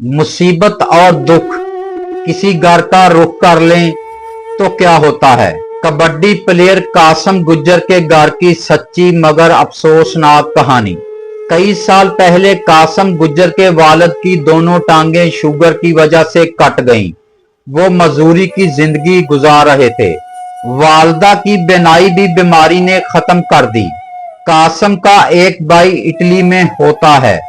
मुसीबत और दुख किसी घर का रुख कर लें तो क्या होता है। कबड्डी प्लेयर कासम गुज्जर के घर की सच्ची मगर अफसोसनाक कहानी। कई साल पहले कासम गुज्जर के वालिद की दोनों टांगें शुगर की वजह से कट गईं। वो मजदूरी की जिंदगी गुजार रहे थे। वालदा की बेनाई भी बीमारी ने खत्म कर दी। कासम का एक भाई इटली में होता है,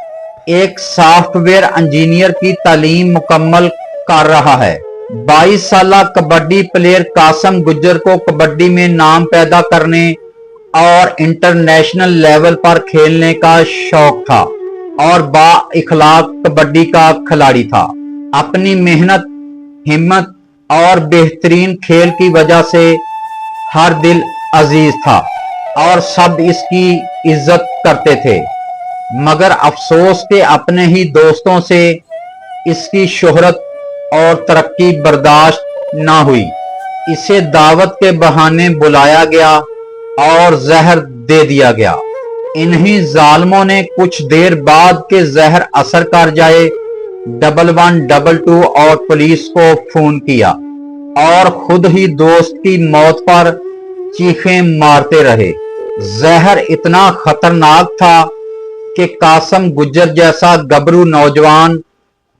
एक सॉफ्टवेयर इंजीनियर की तालीम मुकम्मल कर रहा है। 22 साला कबड्डी प्लेयर कासम गुज्जर को कबड्डी में नाम पैदा करने और इंटरनेशनल लेवल पर खेलने का शौक था और बा इखलाक कबड्डी का खिलाड़ी था। अपनी मेहनत, हिम्मत और बेहतरीन खेल की वजह से हर दिल अजीज था और सब इसकी इज्जत करते थे। मगर अफसोस के अपने ही दोस्तों से इसकी शोहरत और तरक्की बर्दाश्त ना हुई। इसे दावत के बहाने बुलाया गया और जहर दे दिया गया। इन्हीं जालिमों ने कुछ देर बाद के जहर असर कर जाए 1122 और पुलिस को फोन किया और खुद ही दोस्त की मौत पर चीखें मारते रहे। जहर इतना खतरनाक था कि कासम गुज्जर जैसा गबरू नौजवान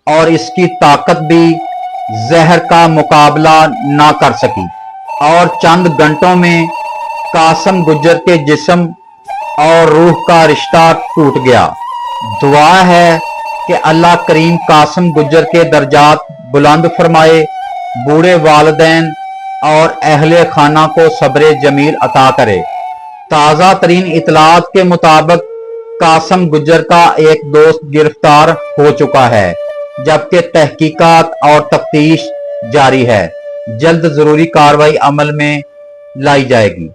और इसकी ताकत भी जहर का मुकाबला ना कर सकी और चंद घंटों में कासम गुज्जर के जिस्म और रूह का रिश्ता टूट गया। दुआ है कि अल्लाह करीम कासम गुज्जर के दर्जात बुलंद फरमाए, बूढ़े वालिदैन और अहले खाना को सब्र जमील अता करे। ताज़ा तरीन इतलात के मुताबिक कासम गुज्जर का एक दोस्त गिरफ्तार हो चुका है, जबकि तहकीकात और तफ्तीश जारी है। जल्द जरूरी कार्रवाई अमल में लाई जाएगी।